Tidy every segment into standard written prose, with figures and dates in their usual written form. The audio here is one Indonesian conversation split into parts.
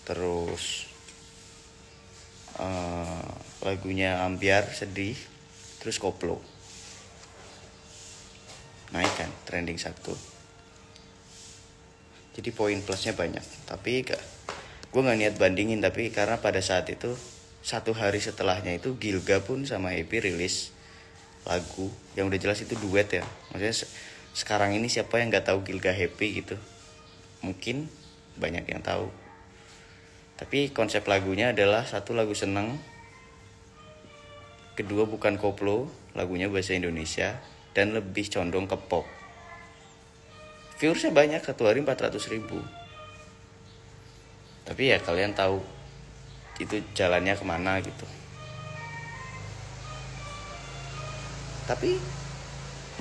terus lagunya Ambyar sedih, terus koplo naik kan trending 1. Jadi poin plusnya banyak. Tapi gue nggak niat bandingin, tapi karena pada saat itu 1 hari setelahnya itu Gilga pun sama Happy rilis lagu yang udah jelas itu duet ya. Maksudnya sekarang ini siapa yang nggak tahu Gilga Happy gitu? Mungkin banyak yang tahu. Tapi konsep lagunya adalah 1 lagu seneng, 2 bukan koplo, lagunya bahasa Indonesia dan lebih condong ke pop. Viewersnya banyak, 1 hari 400.000. Tapi ya kalian tahu itu jalannya kemana gitu. Tapi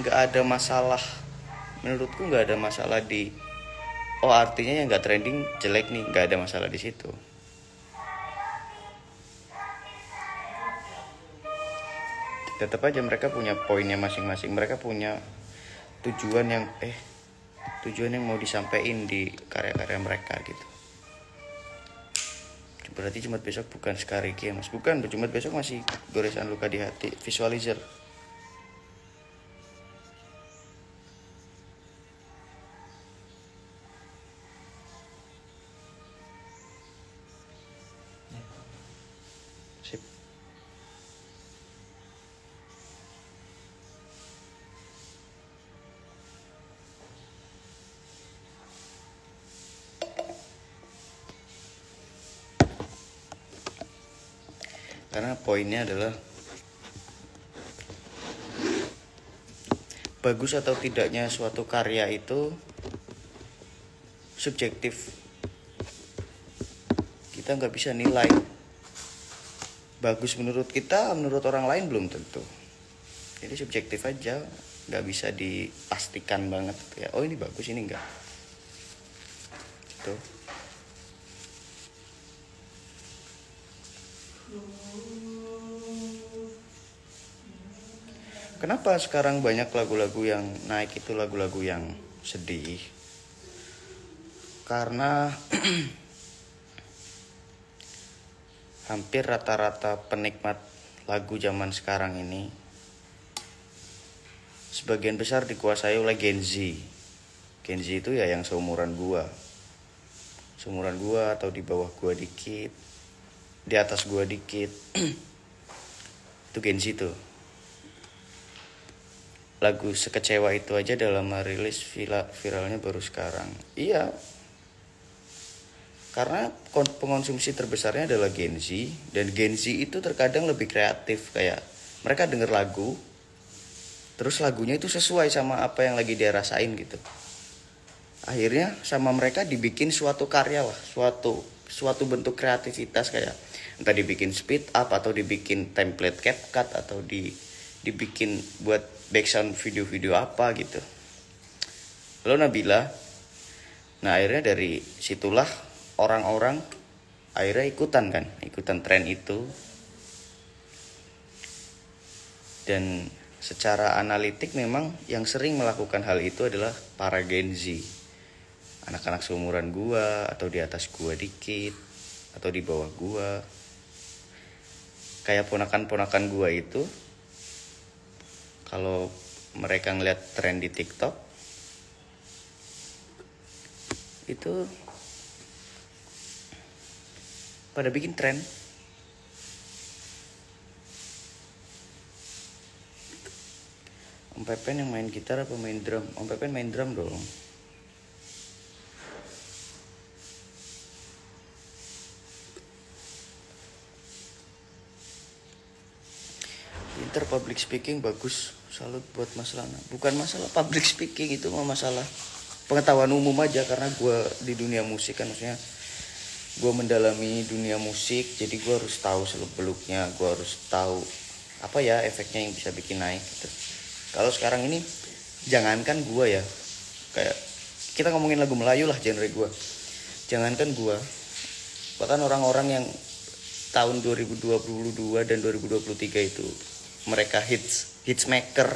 nggak ada masalah, menurutku nggak ada masalah di artinya yang nggak trending jelek nih, nggak ada masalah di situ. Tetap aja mereka punya poinnya masing-masing, mereka punya tujuan yang mau disampaikan di karya-karya mereka gitu. Berarti Jumat besok bukan Skariki ya mas? Bukan, Jumat besok masih Goresan Luka di Hati, Visualizer. Sip. Karena poinnya adalah bagus atau tidaknya suatu karya itu subjektif. Kita nggak bisa nilai. Bagus menurut kita, menurut orang lain belum tentu. Jadi subjektif aja, nggak bisa dipastikan banget. Ya, ini bagus, ini enggak. Gitu. Kenapa sekarang banyak lagu-lagu yang naik itu lagu-lagu yang sedih? Karena hampir rata-rata penikmat lagu zaman sekarang ini sebagian besar dikuasai oleh Gen Z. Gen Z itu ya yang seumuran gua atau di bawah gua dikit, di atas gua dikit. Itu Gen Z tuh. Lagu Sekecewa Itu aja dalam rilis viralnya baru sekarang. Iya, karena pengonsumsi terbesarnya adalah Gen Z. Dan Gen Z itu terkadang lebih kreatif. Kayak mereka denger lagu, terus lagunya itu sesuai sama apa yang lagi dia rasain gitu. Akhirnya sama mereka dibikin suatu karya lah, suatu bentuk kreativitas, kayak entah dibikin speed up atau dibikin template CapCut atau dibikin buat background video-video apa gitu. Lalu Nabila, nah akhirnya dari situlah orang-orang akhirnya ikutan tren itu. Dan secara analitik memang yang sering melakukan hal itu adalah para Gen Z, anak-anak seumuran gua atau di atas gua dikit atau di bawah gua. Kayak ponakan-ponakan gua itu, kalau mereka ngeliat tren di TikTok itu pada bikin tren. Om Pepen yang main gitar apa main drum? Om Pepen main drum dong. Pinter public speaking, bagus. Salut buat Mas Lana. Bukan masalah public speaking, itu mah masalah pengetahuan umum aja. Karena gue di dunia musik kan, maksudnya gue mendalami dunia musik, jadi gue harus tahu seluk-beluknya, gue harus tahu apa ya efeknya yang bisa bikin naik gitu. Kalau sekarang ini jangankan gue ya, kayak kita ngomongin lagu Melayu lah, genre gue, jangankan gue, bahkan orang-orang yang tahun 2022 dan 2023 itu mereka hits maker,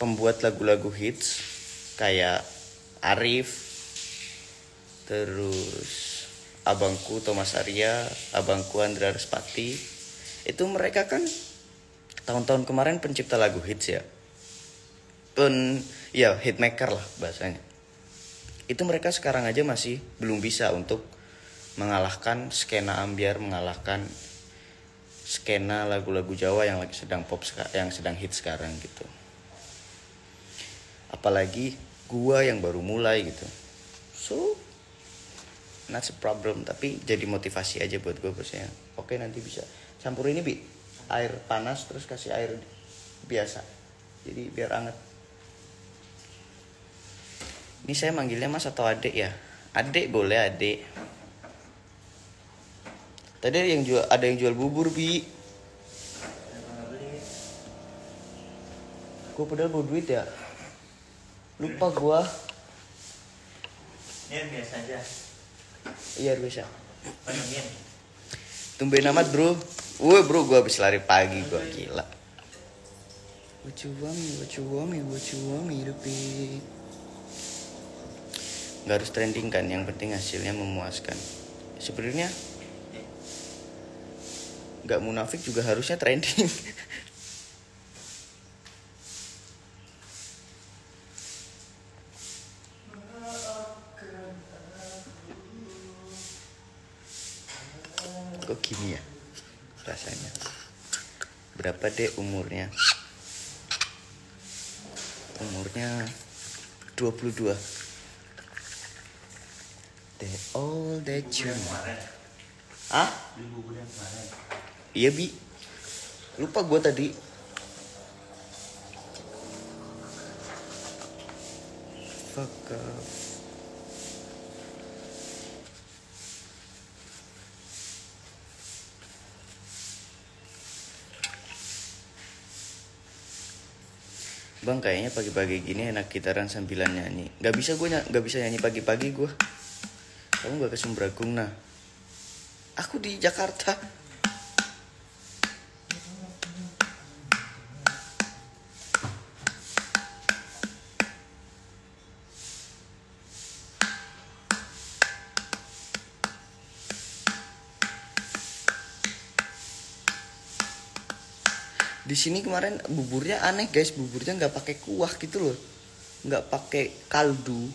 pembuat lagu-lagu hits kayak Arif, terus abangku Thomas Arya, abangku Andra Respati, itu mereka kan tahun-tahun kemarin pencipta lagu hits ya. Ya hitmaker lah bahasanya. Itu mereka sekarang aja masih belum bisa untuk mengalahkan skena ambiar, mengalahkan skena lagu-lagu Jawa yang lagi sedang pop, yang sedang hit sekarang gitu. Apalagi gua yang baru mulai gitu. So not a problem, tapi jadi motivasi aja buat gua bosnya. Oke, nanti bisa campur ini Bi, air panas terus kasih air biasa, jadi biar anget. Ini saya manggilnya Mas atau Adek ya? Adek boleh, Adek. Tadi ada yang jual bubur, Bi. Gue padahal bawa duit ya. Lupa gue. Ini biasa aja. Iya biasa. Pengen. Tumben amat bro. Bro, gue habis lari pagi, gue gila. What you want me to be? Gak harus trending kan, yang penting hasilnya memuaskan. Sebenarnya gak munafik juga harusnya trending. Kok gini ya rasanya? Berapa deh umurnya? Umurnya 22. All that you kemarin. Ah? Beli bubur yang kemarin. Iya Bi. Lupa gue tadi. Fuck off. Bang, kayaknya pagi-pagi gini enak gitaran sambilan nyanyi. Gak bisa nyanyi pagi-pagi gue. Kamu gak ke Sumbragung nah? Aku di Jakarta. Di sini kemarin buburnya aneh guys, buburnya nggak pakai kuah gitu loh, nggak pakai kaldu.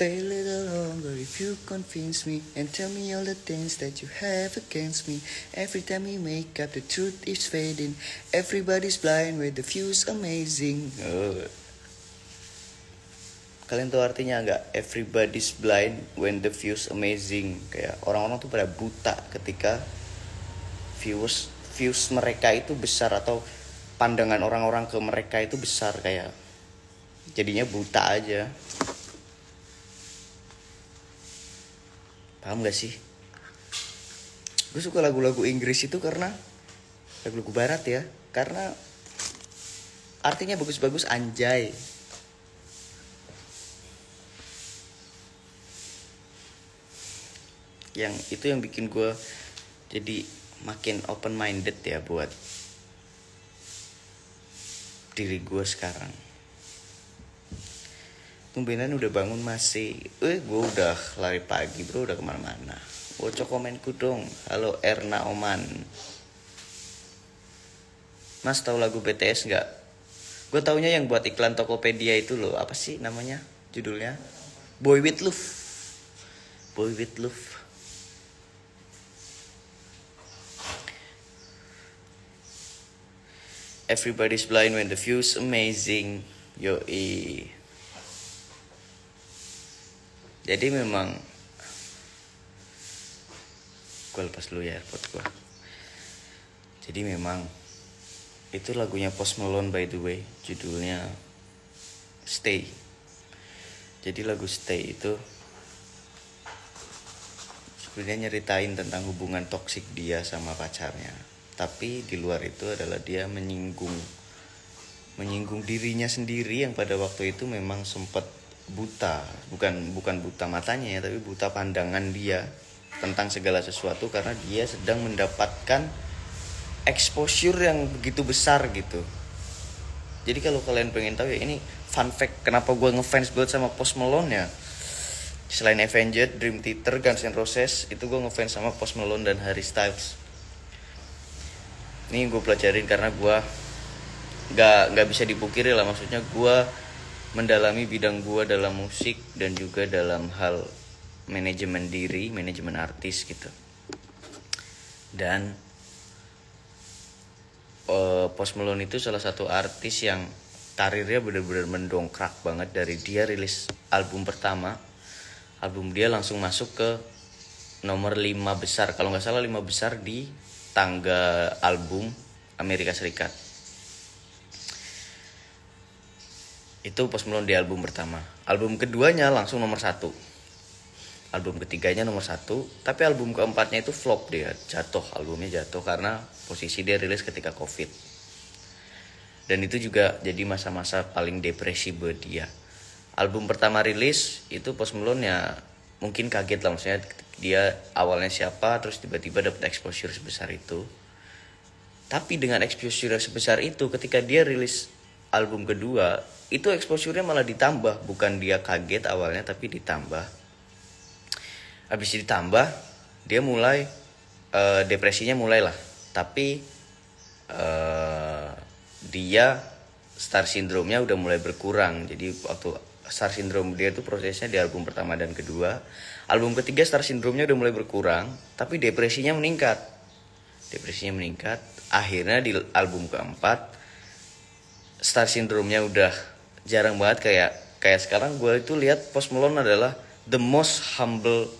Stay a little longer if you convince me and tell me all the things that you have against me. Every time we make up, the truth is fading. Everybody's blind with the views amazing. Kalian tahu artinya nggak? Everybody's blind when the views amazing. Kayak orang-orang tuh pada buta ketika views mereka itu besar, atau pandangan orang-orang ke mereka itu besar, kayak jadinya buta aja. Paham gak sih? Gue suka lagu-lagu Inggris itu karena lagu-lagu barat ya, karena artinya bagus-bagus, anjay. Yang itu yang bikin gue jadi makin open minded ya buat diri gue sekarang. Tumbenan udah bangun masih. Gue udah lari pagi bro, udah kemana-mana. Bocok komenku dong. Halo Erna Oman. Mas tahu lagu BTS nggak? Gue taunya yang buat iklan Tokopedia itu loh. Apa sih namanya? Judulnya Boy With Love. Boy With Love. Everybody's blind when the view's amazing. Yoi. Jadi memang, gue lepas dulu ya airpod gue. Jadi memang itu lagunya Post Malone by the way, judulnya Stay. Jadi lagu Stay itu sebenarnya nyeritain tentang hubungan toksik dia sama pacarnya. Tapi di luar itu adalah dia menyinggung dirinya sendiri yang pada waktu itu memang sempat buta, bukan buta matanya ya, tapi buta pandangan dia tentang segala sesuatu karena dia sedang mendapatkan exposure yang begitu besar gitu. Jadi kalau kalian pengen tahu ya, ini fun fact kenapa gue ngefans banget sama Post Malone ya. Selain Avenged, Dream Theater, Guns N' Roses, itu gue ngefans sama Post Malone dan Harry Styles. Ini gue pelajarin karena gue nggak bisa dipungkiri lah, maksudnya gue mendalami bidang gue dalam musik dan juga dalam hal manajemen diri, manajemen artis gitu. Dan Post Malone itu salah satu artis yang karirnya benar-benar mendongkrak banget. Dari dia rilis album pertama, album dia langsung masuk ke nomor 5 besar, kalau nggak salah 5 besar di tangga album Amerika Serikat. Itu Post Malone di album pertama. Album keduanya langsung nomor 1. Album ketiganya nomor 1. Tapi album keempatnya itu flop, dia jatuh, albumnya jatuh karena posisi dia rilis ketika Covid. Dan itu juga jadi masa-masa paling depresi buat dia. Album pertama rilis itu Post Malone ya mungkin kaget lah, maksudnya dia awalnya siapa terus tiba-tiba dapat exposure sebesar itu. Tapi dengan exposure sebesar itu, ketika dia rilis album kedua, itu exposure-nya malah ditambah. Bukan dia kaget awalnya, tapi ditambah. Habis ditambah, dia mulai depresinya mulailah. Tapi dia star syndrome-nya udah mulai berkurang. Jadi waktu star syndrome dia itu prosesnya di album pertama dan kedua. Album ketiga star syndrome-nya udah mulai berkurang, tapi depresinya meningkat. Akhirnya di album keempat, star syndrome-nya udah jarang banget. Kayak sekarang gue itu lihat Post Malone adalah the most humble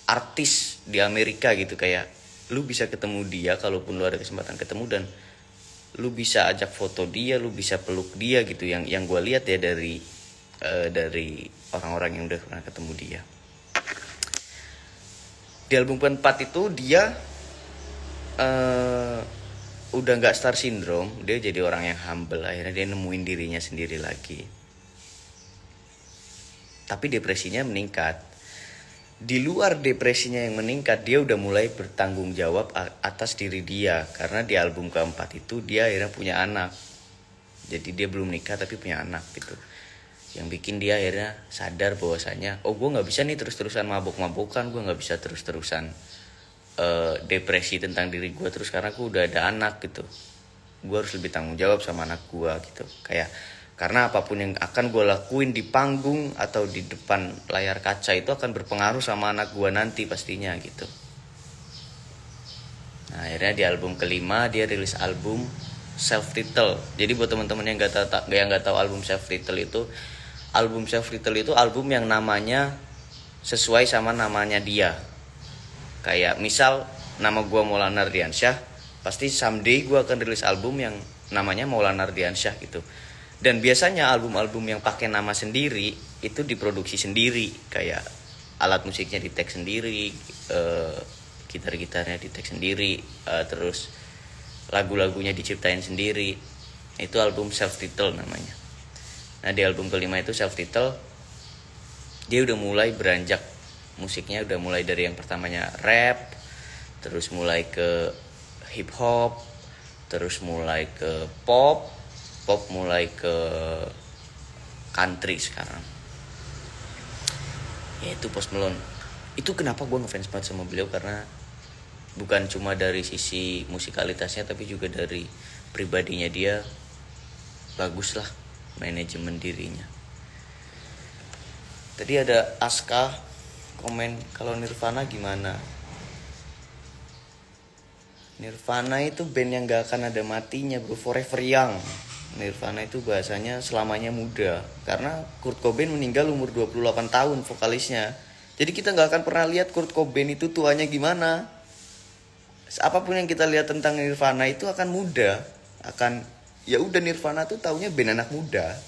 artis di Amerika gitu. Kayak lu bisa ketemu dia kalaupun lu ada kesempatan ketemu, dan lu bisa ajak foto dia, lu bisa peluk dia gitu. Yang gue lihat ya dari orang-orang yang udah pernah ketemu dia. Di album keempat itu dia udah nggak star syndrome, dia jadi orang yang humble. Akhirnya dia nemuin dirinya sendiri lagi. Tapi depresinya meningkat. Di luar depresinya yang meningkat, dia udah mulai bertanggung jawab atas diri dia. Karena di album keempat itu dia akhirnya punya anak. Jadi dia belum nikah tapi punya anak gitu. Yang bikin dia akhirnya sadar bahwasanya, oh gue nggak bisa nih terus-terusan mabuk-mabukan, gue nggak bisa terus-terusan depresi tentang diri gue terus karena gue udah ada anak gitu. Gue harus lebih tanggung jawab sama anak gue gitu. Karena apapun yang akan gue lakuin di panggung atau di depan layar kaca itu akan berpengaruh sama anak gue nanti pastinya gitu. Nah, akhirnya di album kelima dia rilis album Self Title. Jadi buat teman-teman yang nggak tahu album Self Title itu, album Self Title itu album yang namanya sesuai sama namanya dia. Kayak misal nama gue Maulana Ardiansyah, pasti someday gue akan rilis album yang namanya Maulana Ardiansyah gitu. Dan biasanya album-album yang pakai nama sendiri itu diproduksi sendiri, kayak alat musiknya di tag sendiri, gitar-gitarnya di tag sendiri, terus lagu-lagunya diciptain sendiri. Itu album Self Title namanya. Nah di album kelima itu Self Title, dia udah mulai beranjak musiknya, udah mulai dari yang pertamanya rap, terus mulai ke hip hop, terus mulai ke pop mulai ke country sekarang. Yaitu Post Malone. Itu kenapa gue ngefans banget sama beliau, karena bukan cuma dari sisi musikalitasnya tapi juga dari pribadinya. Dia bagus lah manajemen dirinya. Tadi ada Aska komen kalau Nirvana gimana. Nirvana itu band yang gak akan ada matinya bro, forever young. Nirvana itu bahasanya selamanya muda. Karena Kurt Cobain meninggal umur 28 tahun vokalisnya. Jadi kita gak akan pernah lihat Kurt Cobain itu tuanya gimana. Apapun yang kita lihat tentang Nirvana itu akan muda. Ya udah Nirvana tuh taunya band anak muda.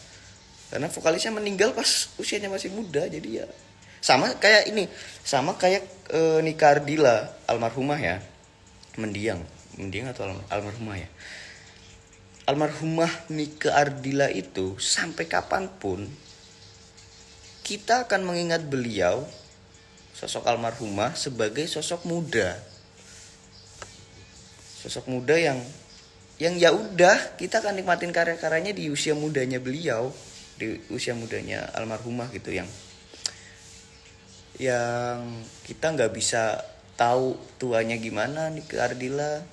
Karena vokalisnya meninggal pas usianya masih muda. Jadi ya sama kayak Nika Ardila almarhumah ya. Mendiang atau almarhumah ya. Almarhumah Nika Ardila itu sampai kapanpun kita akan mengingat beliau, sosok almarhumah, sebagai sosok muda. Sosok muda yang yang ya udah kita akan nikmatin karya-karyanya di usia mudanya beliau, di usia mudanya almarhumah gitu, yang kita nggak bisa tahu tuanya gimana nih ke Ardila.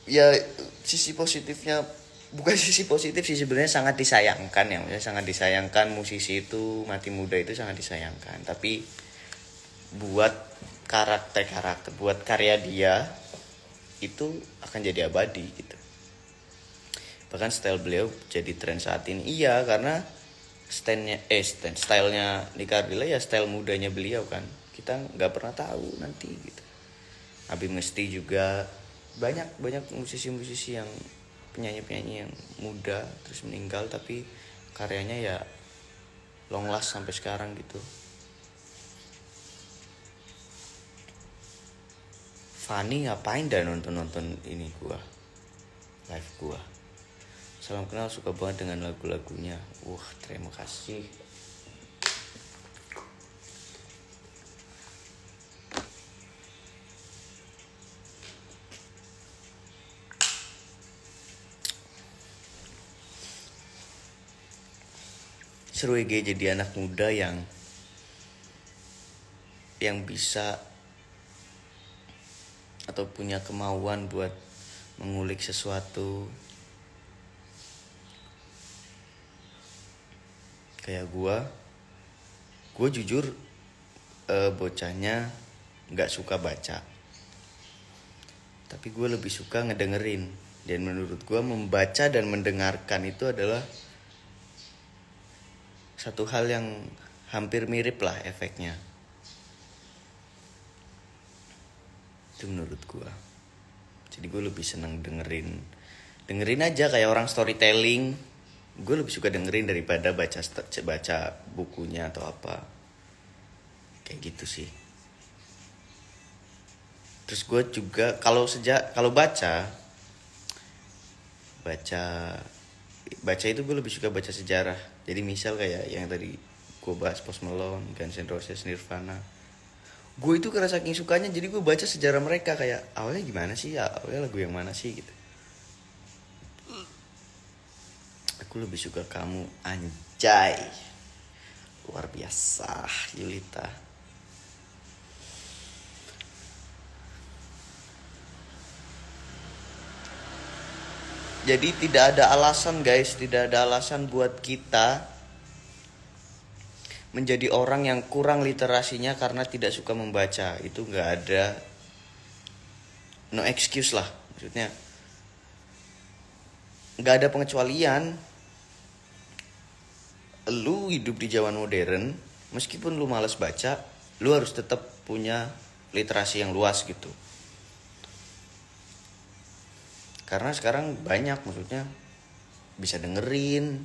Ya sisi positifnya, bukan sisi positif sih sebenarnya, sangat disayangkan ya, maksudnya sangat disayangkan musisi itu mati muda, itu sangat disayangkan. Tapi buat karakter buat karya dia itu akan jadi abadi gitu. Bahkan style beliau jadi tren saat ini. Iya, karena stylenya Nika Ardila ya style mudanya beliau kan. Kita nggak pernah tahu nanti gitu. Abi Mesti juga banyak musisi-musisi yang penyanyi-penyanyi yang muda terus meninggal tapi karyanya ya long last sampai sekarang gitu. Fanny ngapain dah nonton ini gua, live gua. Salam kenal, suka banget dengan lagu-lagunya. Terima kasih. Seru jadi anak muda yang bisa atau punya kemauan buat mengulik sesuatu. Kayak gue jujur bocahnya nggak suka baca, tapi gue lebih suka ngedengerin. Dan menurut gue membaca dan mendengarkan itu adalah satu hal yang hampir mirip lah efeknya. Itu menurut gue. Jadi gue lebih senang dengerin aja kayak orang storytelling. Gue lebih suka dengerin daripada baca bukunya atau apa. Kayak gitu sih. Terus gue juga kalau baca itu gue lebih suka baca sejarah. Jadi misal kayak yang tadi gue bahas Post Malone, Guns N' Roses, Nirvana. Gue itu karena saking sukanya jadi gue baca sejarah mereka, kayak awalnya gimana sih ya, awalnya lagu yang mana sih gitu. Aku lebih suka kamu, anjay. Luar biasa Yulita. Jadi tidak ada alasan guys, tidak ada alasan buat kita menjadi orang yang kurang literasinya karena tidak suka membaca. Itu gak ada, no excuse lah. Maksudnya gak ada pengecualian. Lu hidup di zaman modern, meskipun lu malas baca, lu harus tetap punya literasi yang luas gitu. Karena sekarang banyak, maksudnya bisa dengerin.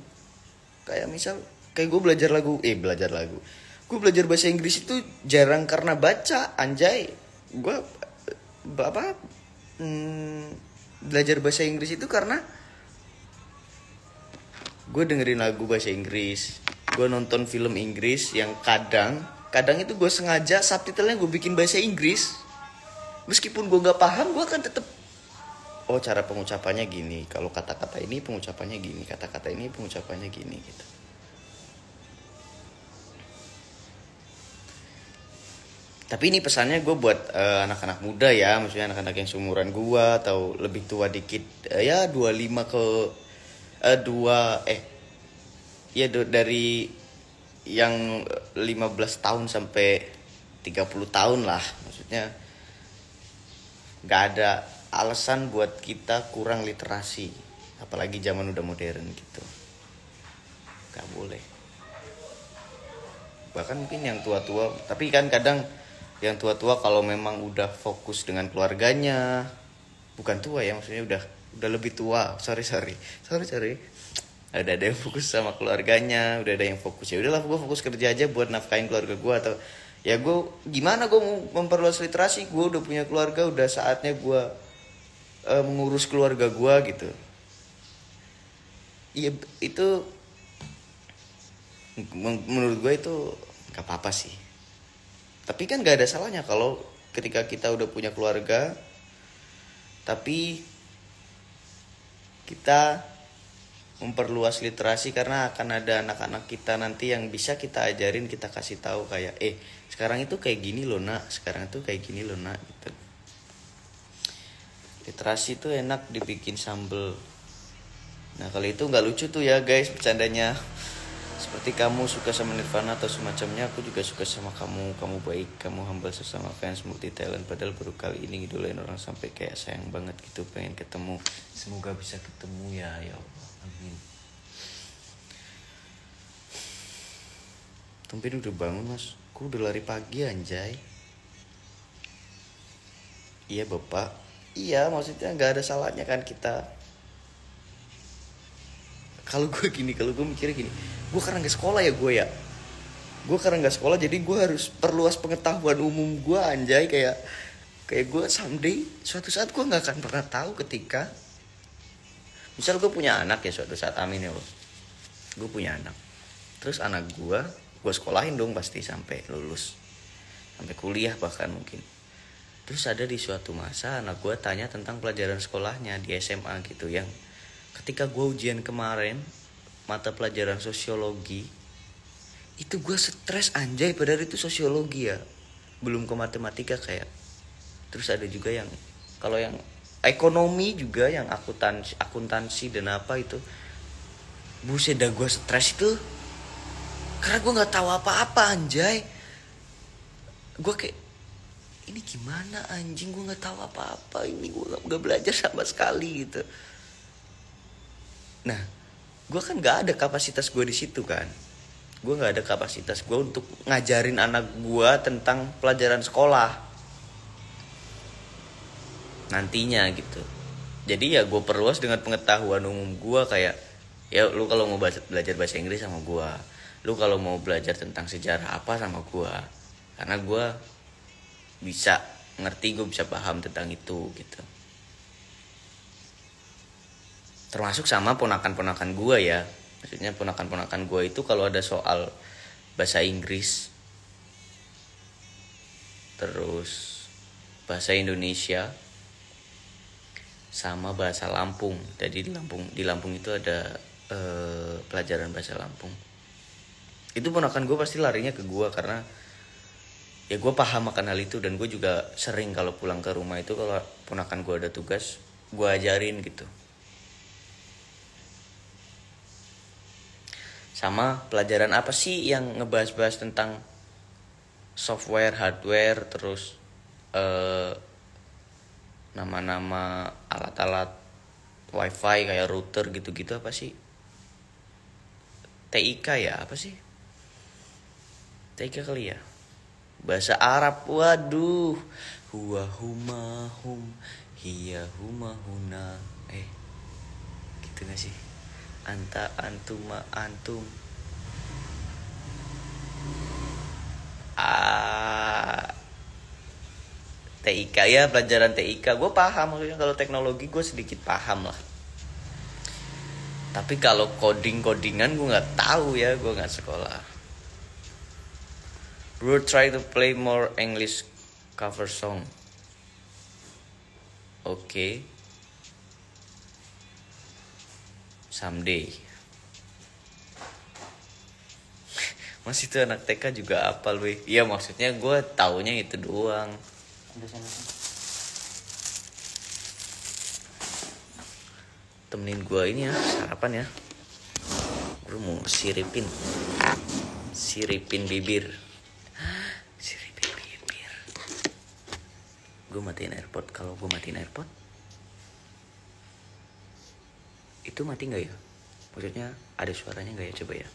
Kayak misal kayak gue belajar lagu. Gue belajar bahasa Inggris itu jarang karena baca, anjay. Gue belajar bahasa Inggris itu karena gue dengerin lagu bahasa Inggris. Gue nonton film Inggris yang kadang itu gue sengaja subtitlenya gue bikin bahasa Inggris. Meskipun gue gak paham, gue akan tetap, oh cara pengucapannya gini, kalau kata-kata ini pengucapannya gini, kata-kata ini pengucapannya gini gitu. Tapi ini pesannya gue buat anak-anak muda ya, maksudnya anak-anak yang seumuran gue atau lebih tua dikit, ya 25 ke dari yang 15 tahun sampai 30 tahun lah, maksudnya gak ada alasan buat kita kurang literasi, apalagi zaman udah modern gitu. Gak boleh. Bahkan mungkin yang tua-tua, tapi kan kadang yang tua-tua kalau memang udah fokus dengan keluarganya, bukan tua ya, maksudnya udah lebih tua. Sorry. Ada yang fokus sama keluarganya, udah ada yang fokus, ya udahlah gue fokus kerja aja buat nafkahin keluarga gue, atau ya gue gimana gue mau memperluas literasi, gue udah punya keluarga, udah saatnya gue mengurus keluarga gue gitu. Iya, itu menurut gue itu gak apa-apa sih. Tapi kan gak ada salahnya kalau ketika kita udah punya keluarga, tapi kita memperluas literasi karena akan ada anak-anak kita nanti yang bisa kita ajarin, kita kasih tahu kayak sekarang itu kayak gini loh nak, sekarang itu kayak gini loh nak gitu. Literasi itu enak dibikin sambel. Nah kalau itu nggak lucu tuh ya guys bercandanya. Seperti kamu suka sama Nirvana atau semacamnya, aku juga suka sama kamu. Kamu baik, kamu humble sesama fans, multi talent. Padahal baru kali ini ngidolain orang sampai kayak sayang banget gitu, pengen ketemu. Semoga bisa ketemu ya Allah. Amin. Tumpen udah bangun mas, aku udah lari pagi anjay. Iya bapak, iya maksudnya nggak ada salahnya kan kita. Kalau gue mikirnya gini, gue karena nggak sekolah ya gue ya. Gue karena nggak sekolah jadi gue harus perluas pengetahuan umum gue anjay, kayak gue someday suatu saat gue nggak akan pernah tahu ketika misal gue punya anak ya suatu saat, amin ya Allah. Gue punya anak, terus anak gue sekolahin dong pasti sampai lulus, sampai kuliah bahkan mungkin. Terus ada di suatu masa anak gue tanya tentang pelajaran sekolahnya di SMA gitu, yang ketika gue ujian kemarin mata pelajaran sosiologi itu gue stres anjay, padahal itu sosiologi ya, belum ke matematika kayak. Terus ada juga yang kalau yang ekonomi juga, yang akuntansi dan apa itu, buset dah gue stres itu karena gue nggak tahu apa-apa anjay. Gue kayak ini gimana anjing, gue nggak tahu apa-apa, ini gue nggak belajar sama sekali gitu. Nah, gue kan nggak ada kapasitas gue di situ kan. Gue nggak ada kapasitas gue untuk ngajarin anak gue tentang pelajaran sekolah nantinya gitu. Jadi ya gue perluas dengan pengetahuan umum gue, kayak ya lu kalau mau belajar bahasa Inggris sama gue, lu kalau mau belajar tentang sejarah apa sama gue, karena gue bisa ngerti, gue bisa paham tentang itu gitu. Termasuk sama ponakan-ponakan gue ya. Maksudnya ponakan-ponakan gue itu kalau ada soal bahasa Inggris, terus bahasa Indonesia, sama bahasa Lampung. Jadi di Lampung itu ada pelajaran bahasa Lampung. Itu ponakan gue pasti larinya ke gue karena ya gue paham akan hal itu. Dan gue juga sering kalau pulang ke rumah itu, kalau ponakan gue ada tugas, gue ajarin gitu. Sama pelajaran apa sih yang ngebahas-bahas tentang software, hardware, terus nama-nama alat-alat wifi kayak router gitu-gitu, apa sih? TIK ya, apa sih? TIK kali ya. Bahasa Arab, waduh. Huwa huma hum, hiya huma huna. Gitu gak sih? Anta antuma antum. TIK ya, pelajaran TIK gue paham, maksudnya kalau teknologi gue sedikit paham lah. Tapi kalau codingan gue nggak tahu ya, gue nggak sekolah. Bro, try to play more English cover song. Okay. Someday. Mas itu anak TK juga apal weh. Iya maksudnya gue taunya itu doang. Temenin gue ini ya sarapan ya. Gue mau siripin bibir. Siripin bibir. Gue matiin AirPod. Kalau gue matiin AirPod, itu mati nggak ya? Maksudnya ada suaranya nggak ya? Coba ya.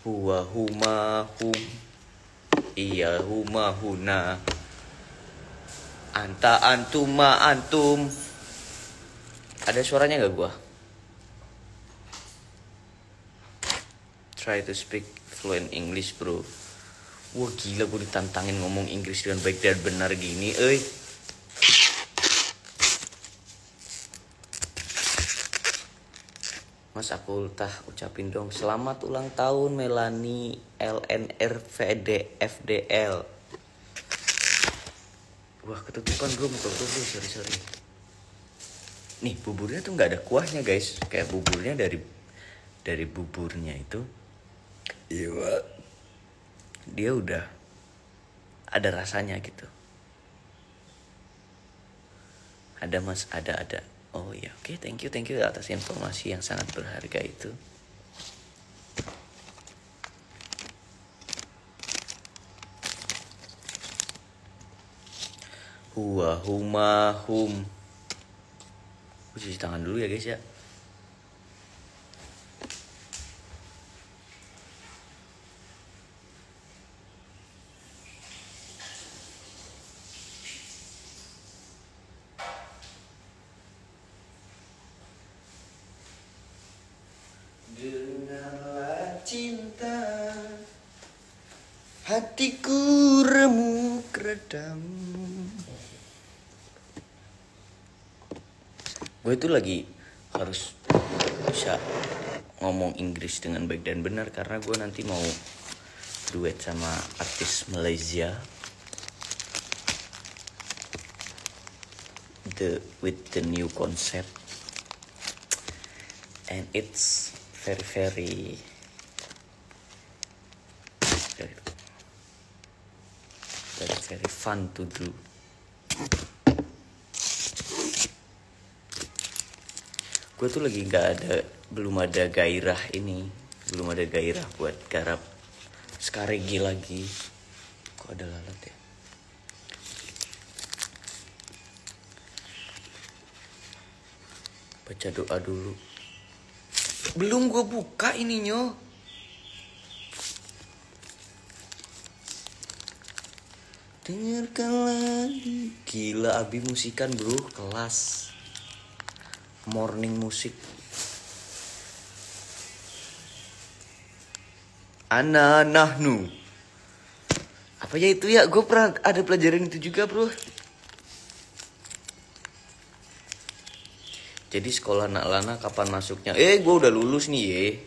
Huwa huma hum, iya huma huna, anta antuma antum. Ada suaranya nggak gua? Try to speak fluent English bro. Wah gila, gue ditantangin ngomong Inggris dengan baik dan benar gini, Mas aku ucapin dong selamat ulang tahun Melani LNRVD FDL. Wah ketutupan bro, motor bro, sorry. Nih buburnya tuh nggak ada kuahnya guys, kayak buburnya dari buburnya itu, iya, dia udah ada rasanya gitu. Ada mas, ada. Oh iya, oke, thank you atas informasi yang sangat berharga itu. Hum. Cuci tangan dulu ya guys ya. Dengarlah cinta, hatiku remuk redam. Gue tuh lagi harus bisa ngomong Inggris dengan baik dan benar karena gue nanti mau duet sama artis Malaysia with the new concept, and it's very fun to do. Gue tuh lagi belum ada gairah buat garap Skaregi lagi. Kok ada lalat ya? Baca doa dulu. Belum gue buka ininya. Dengarkan lagi. Gila Abi musikan bro, kelas. Morning musik. Ana nahnu. Apa ya itu ya? Gue pernah ada pelajaran itu juga bro. Jadi sekolah nak lana kapan masuknya? Gue udah lulus nih ye.